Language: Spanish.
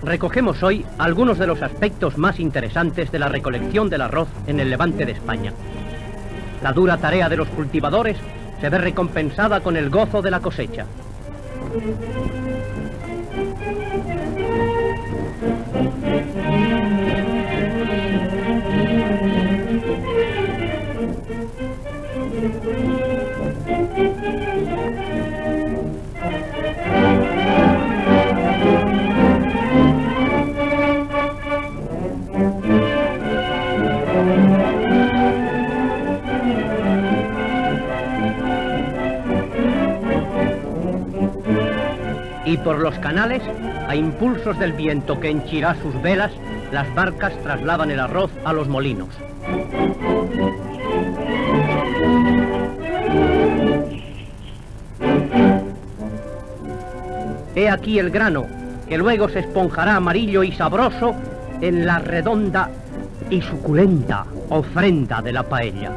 Recogemos hoy algunos de los aspectos más interesantes de la recolección del arroz en el levante de España. La dura tarea de los cultivadores se ve recompensada con el gozo de la cosecha. Y por los canales, a impulsos del viento que henchirá sus velas, las barcas trasladan el arroz a los molinos. He aquí el grano, que luego se esponjará amarillo y sabroso en la redonda y suculenta ofrenda de la paella.